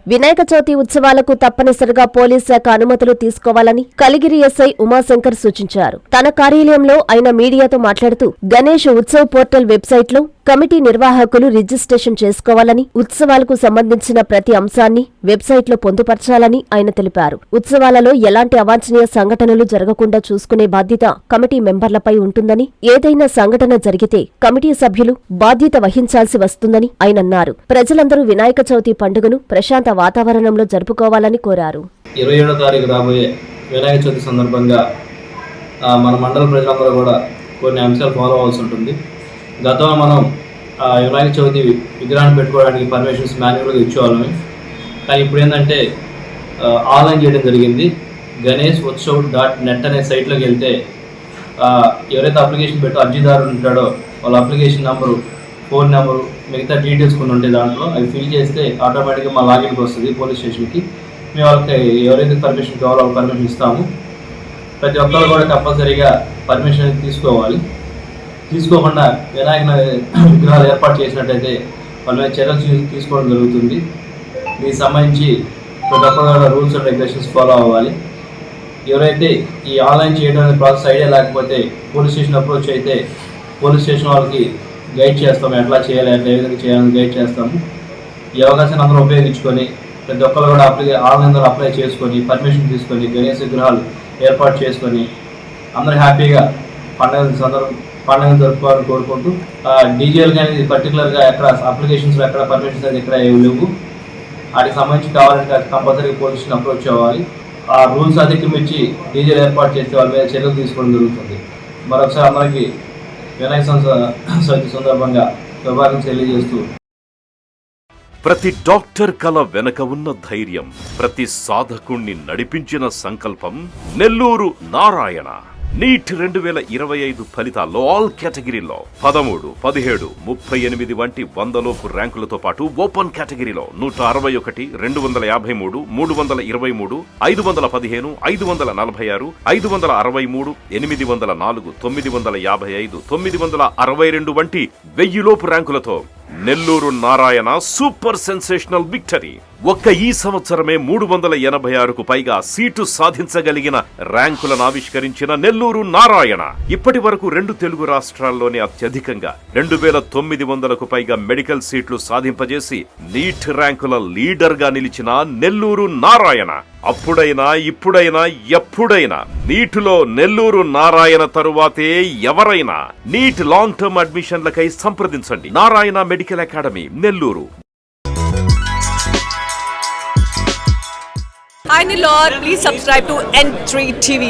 వినాయక చవితి ఉత్సవాలకు తప్పనిసరిగా పోలీస్ శాఖ అనుమతులు తీసుకోవాలని కలిగిరి ఎస్ఐ ఉమాశంకర్ సూచించారు. తన కార్యాలయంలో ఆయన మీడియాతో మాట్లాడుతూ గణేష్ ఉత్సవ్ పోర్టల్ వెబ్సైట్లో కమిటీ నిర్వాహకులు రిజిస్ట్రేషన్ చేసుకోవాలని, ఉత్సవాలకు సంబంధించిన ప్రతి అంశాన్ని వెబ్సైట్లో పొందుపరచాలని ఆయన తెలిపారు. ఉత్సవాలలో ఎలాంటి అవాంఛనీయ సంఘటనలు జరగకుండా చూసుకునే బాధ్యత కమిటీ మెంబర్లపై ఉంటుందని, ఏదైనా సంఘటన జరిగితే కమిటీ సభ్యులు బాధ్యత వహించాల్సి వస్తుందని ఆయన అన్నారు. ప్రజలందరూ వినాయక చవితి పండుగను ప్రశాంత వాతావరణంలో జరుపుకోవాలని కోరారు. 27వ తారీఖు రాబోయే వినాయక చవితి సందర్భంగా మన మండల ప్రజలందరూ కూడా కొన్ని అంశాలు ఫాలో అవ్వాల్సి ఉంటుంది. గతంలో మనం వినాయక చవితి విగ్రహాన్ని పెట్టుకోవడానికి పర్మిషన్స్ మాన్యువల్గా ఇచ్చేవాళ్ళమే. కానీ ఇప్పుడు ఏంటంటే ఆన్లైన్ చేయడం జరిగింది. ganesh-utsav.net అనే సైట్లోకి వెళ్తే ఎవరైతే అప్లికేషన్ పెట్టో అర్జీదారు ఉంటాడో వాళ్ళ అప్లికేషన్ నెంబరు, ఫోన్ నెంబరు, మిగతా డీటెయిల్స్ కొన్ని ఉంటాయి. దాంట్లో అవి ఫిల్ చేస్తే ఆటోమేటిక్గా మా లాగిన్కి వస్తుంది పోలీస్ స్టేషన్కి. మేము వాళ్ళకి ఎవరైతే పర్మిషన్ కావాలో వాళ్ళ పర్మిషన్ ఇస్తాము. ప్రతి ఒక్కరు కూడా కంపల్సరీగా పర్మిషన్ తీసుకోవాలి. తీసుకోకుండా వినాయక విగ్రహాలు ఏర్పాటు చేసినట్టయితే వాళ్ళ మీద చర్యలు తీసుకోవడం జరుగుతుంది. దీనికి సంబంధించి ప్రతి ఒక్కరు కూడా రూల్స్ అండ్ రెగ్యులేషన్స్ ఫాలో అవ్వాలి. ఎవరైతే ఈ ఆన్లైన్ చేయడానికి ప్రాసెస్ ఐడియా లేకపోతే పోలీస్ స్టేషన్ అప్రోచ్ అయితే పోలీస్ స్టేషన్ వాళ్ళకి గైడ్ చేస్తాము. ఎట్లా చేయాలి, ఎట్లా ఏ విధంగా చేయాలని గైడ్ చేస్తాము. ఈ అవకాశాన్ని అందరూ ఉపయోగించుకొని ప్రతి ఒక్కరు కూడా ఆన్లైన్ ద్వారా అప్లై చేసుకొని పర్మిషన్ తీసుకొని గణేష్ విగ్రహాలు ఏర్పాటు చేసుకొని అందరూ హ్యాపీగా పండుగ జరుపుకోవాలని కోరుకుంటూ డీజేలు కానీ పర్టికులర్గా ఎక్కడ అప్లికేషన్స్లో ఎక్కడ పర్మిషన్స్ అనేది ఎక్కడ లేవు. వాటికి సంబంధించి కావాలంటే కంపల్సరీ పోలీసుని అప్రోచ్ అవ్వాలి. ఆ రూల్స్ అధిగమించి డీజేలు ఏర్పాటు చేస్తే వాళ్ళ మీద చర్యలు తీసుకోవడం జరుగుతుంది. మరొకసారి అందరికీ వినాయక చవితి సందర్భంగా శుభాకాంక్షలు తెలియజేస్తూ, ప్రతి డాక్టర్ కల వెనక ఉన్న ధైర్యం, ప్రతి సాధకుణ్ణి నడిపించిన సంకల్పం నెల్లూరు నారాయణ. నీట్ 2025 ఫలితాల్లో ఆల్ కేటగిరీలో 13, 17, 38 వంటి 100లోపు ర్యాంకులతో పాటు ఓపెన్ కేటగిరీలో 161, 253, 323, 515, 546, 563, 804, 955, 962 వంటి 1000లోపు ర్యాంకులతో Nellore Narayana super sensational victory. ఒక్క ఈ సంవత్సరమే 386కు పైగా సీటు సాధించగలిగిన ర్యాంకులను ఆవిష్కరించిన నెల్లూరు నారాయణ ఇప్పటి వరకు 2 తెలుగు రాష్ట్రాల్లోనే అత్యధికంగా 2900కు పైగా మెడికల్ సీట్లు సాధింపజేసి నీట్ ర్యాంకుల లీడర్ గా నిలిచిన నెల్లూరు నారాయణ అప్పుడైనా ఇప్పుడైనా ఎప్పుడైనా నీటిలో నెల్లూరు నారాయణ తరువాతే ఎవరైనా. నీట్ లాంగ్ టర్మ్ అడ్మిషన్లకై సంప్రదించండి. Narayana medical academy, Nellore. Hi Nilor, please subscribe to N3 TV.